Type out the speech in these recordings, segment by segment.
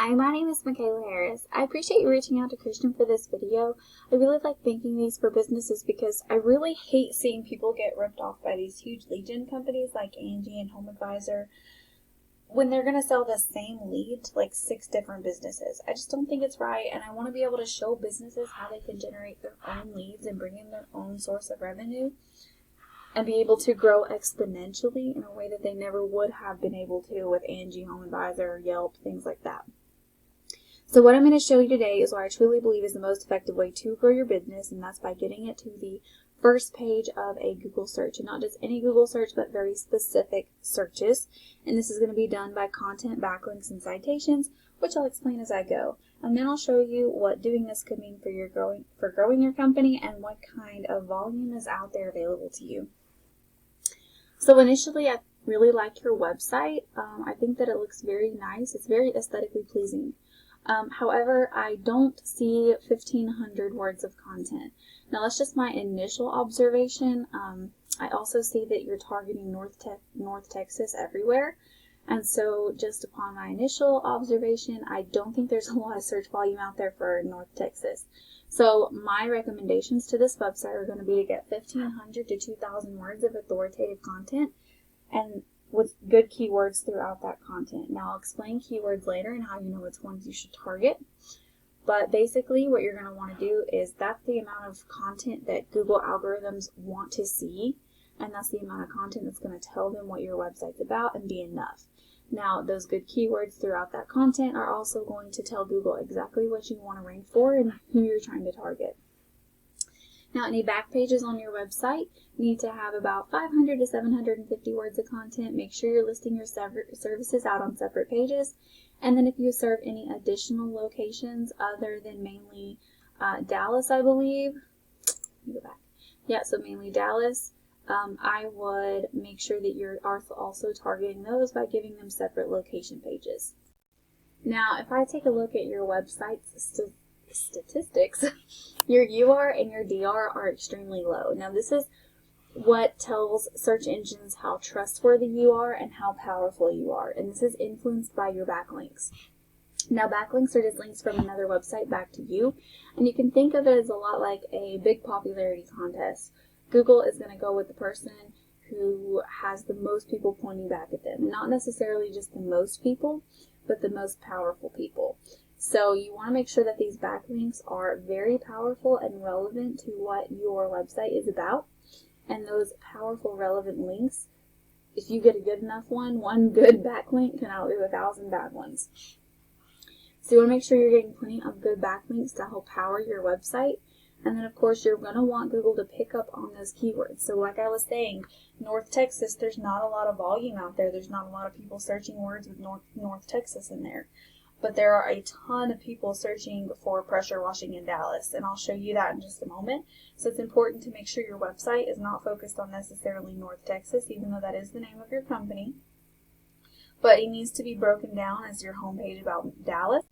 Hi, my name is Michaela Harris. I appreciate you reaching out to Christian for this video. I really like making these for businesses because I really hate seeing people get ripped off by these huge lead gen companies like Angie and Home Advisor when they're going to sell the same lead to like 6 different businesses. I just don't think it's right, and I want to be able to show businesses how they can generate their own leads and bring in their own source of revenue and be able to grow exponentially in a way that they never would have been able to with Angie, Home Advisor, Yelp, things like that. So what I'm going to show you today is what I truly believe is the most effective way to grow your business, and that's by getting it to the first page of a Google search. And not just any Google search, but very specific searches. And this is going to be done by content, backlinks, and citations, which I'll explain as I go. And then I'll show you what doing this could mean for growing your company and what kind of volume is out there available to you. So initially, I really like your website. I think that it looks very nice. It's very aesthetically pleasing. However, I don't see 1,500 words of content. Now, that's just my initial observation. I also see that you're targeting North Texas everywhere. And so just upon my initial observation, I don't think there's a lot of search volume out there for North Texas. So my recommendations to this website are going to be to get 1,500 to 2,000 words of authoritative content and with good keywords throughout that content. Now, I'll explain keywords later and how you know which ones you should target. But basically, what you're going to want to do is that's the amount of content that Google algorithms want to see, and that's the amount of content that's going to tell them what your website's about and be enough. Now, those good keywords throughout that content are also going to tell Google exactly what you want to rank for and who you're trying to target. Now, any back pages on your website need to have about 500 to 750 words of content. Make sure you're listing your services out on separate pages. And then if you serve any additional locations other than mainly Dallas, I believe. Let me go back. Yeah, so mainly Dallas. I would make sure that you're also targeting those by giving them separate location pages. Now, if I take a look at your website's statistics, your UR and your DR are extremely low. Now, this is what tells search engines how trustworthy you are and how powerful you are, and this is influenced by your backlinks. Now, backlinks are just links from another website back to you, and you can think of it as a lot like a big popularity contest. Google is going to go with the person who has the most people pointing back at them. Not necessarily just the most people, but the most powerful people. So you want to make sure that these backlinks are very powerful and relevant to what your website is about. And those powerful, relevant links, if you get a good enough one good backlink can outdo 1,000 bad ones. So you want to make sure you're getting plenty of good backlinks to help power your website. And then, of course, you're going to want Google to pick up on those keywords. So like I was saying, North Texas, there's not a lot of volume out there. There's not a lot of people searching words with North Texas in there. But there are a ton of people searching for pressure washing in Dallas, and I'll show you that in just a moment. So it's important to make sure your website is not focused on necessarily North Texas, even though that is the name of your company. But it needs to be broken down as your homepage about Dallas.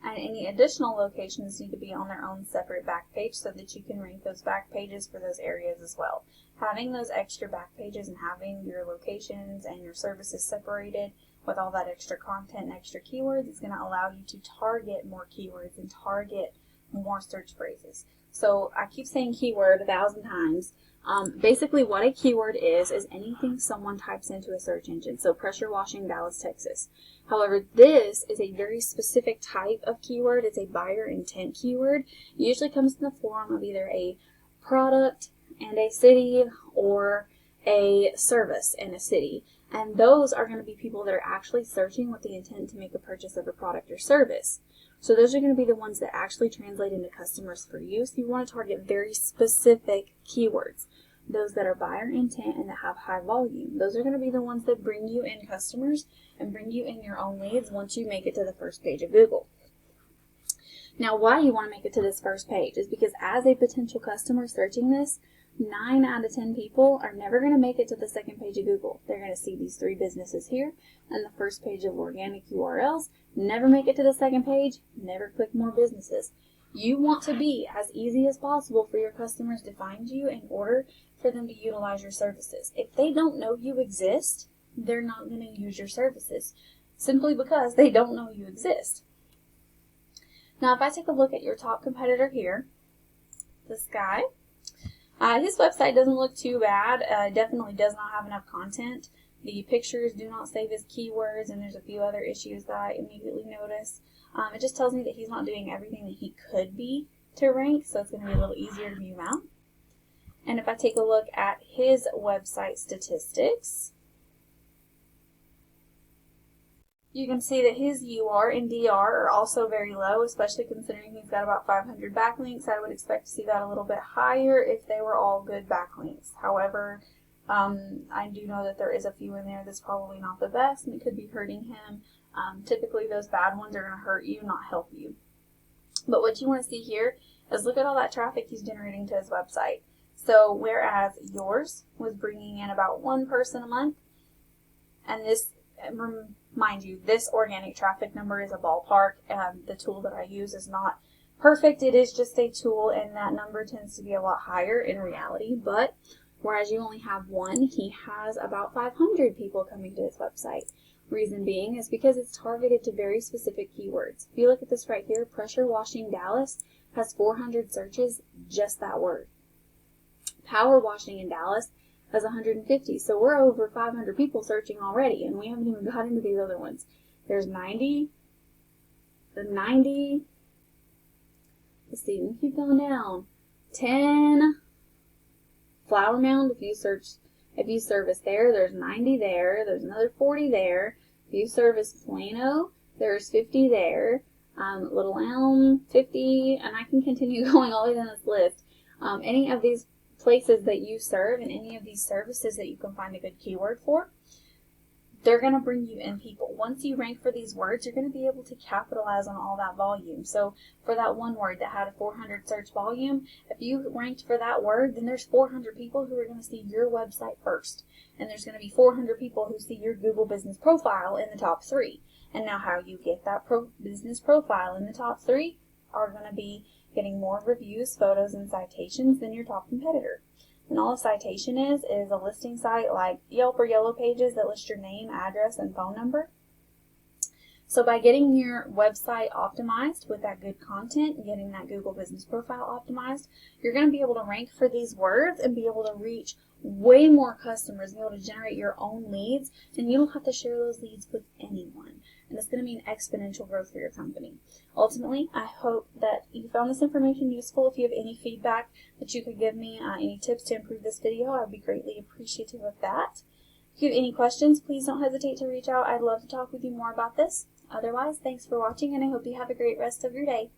And any additional locations need to be on their own separate back page so that you can rank those back pages for those areas as well. Having those extra back pages and having your locations and your services separated with all that extra content and extra keywords is going to allow you to target more keywords and target more search phrases. So I keep saying keyword 1,000 times. Basically what a keyword is anything someone types into a search engine. So pressure washing Dallas, Texas. However, this is a very specific type of keyword. It's a buyer intent keyword. It usually comes in the form of either a product and a city or a service and a city. And those are going to be people that are actually searching with the intent to make a purchase of a product or service. So those are going to be the ones that actually translate into customers for you. So you want to target very specific keywords. Those that are buyer intent and that have high volume. Those are going to be the ones that bring you in customers and bring you in your own leads once you make it to the first page of Google. Now, why you want to make it to this first page is because as a potential customer searching this, 9 out of 10 people are never going to make it to the second page of Google. They're going to see these 3 businesses here and the first page of organic URLs, never make it to the second page, never click more businesses. You want to be as easy as possible for your customers to find you in order for them to utilize your services. If they don't know you exist, they're not going to use your services simply because they don't know you exist. Now, if I take a look at your top competitor here, this guy, his website doesn't look too bad. Definitely does not have enough content. The pictures do not save as keywords, and there's a few other issues that I immediately notice. It just tells me that he's not doing everything that he could be to rank, so it's going to be a little easier to view out. And if I take a look at his website statistics, you can see that his UR and DR are also very low, especially considering he's got about 500 backlinks. I would expect to see that a little bit higher if they were all good backlinks. However, I do know that there is a few in there that's probably not the best, and it could be hurting him. Typically, those bad ones are going to hurt you, not help you. But what you want to see here is look at all that traffic he's generating to his website. So whereas yours was bringing in about one person a month, and this, mind you, this organic traffic number is a ballpark. The tool that I use is not perfect. It is just a tool, and that number tends to be a lot higher in reality. But whereas you only have one, he has about 500 people coming to his website. Reason being is because it's targeted to very specific keywords. If you look at this right here, pressure washing Dallas has 400 searches, just that word. Power washing in Dallas has 150, so we're over 500 people searching already, and we haven't even got into these other ones. There's 90, let's see, let me keep going down, 10, Flower Mound, if you service there, there's 90 there, there's another 40 there. If you service Plano, there's 50 there, Little Elm, 50, and I can continue going all the way down this list. Any of these places that you serve and any of these services that you can find a good keyword for, they're going to bring you in people. Once you rank for these words, you're going to be able to capitalize on all that volume. So for that one word that had a 400 search volume, if you ranked for that word, then there's 400 people who are going to see your website first. And there's going to be 400 people who see your Google business profile in the top 3. And now how you get that business profile in the top 3 are going to be getting more reviews, photos, and citations than your top competitor. And all a citation is a listing site like Yelp or Yellow Pages that lists your name, address, and phone number. So by getting your website optimized with that good content and getting that Google business profile optimized, you're going to be able to rank for these words and be able to reach way more customers, be able to generate your own leads, and you don't have to share those leads with anyone. And it's going to mean exponential growth for your company. Ultimately, I hope that you found this information useful. If you have any feedback that you could give me, any tips to improve this video, I would be greatly appreciative of that. If you have any questions, please don't hesitate to reach out. I'd love to talk with you more about this. Otherwise, thanks for watching, and I hope you have a great rest of your day.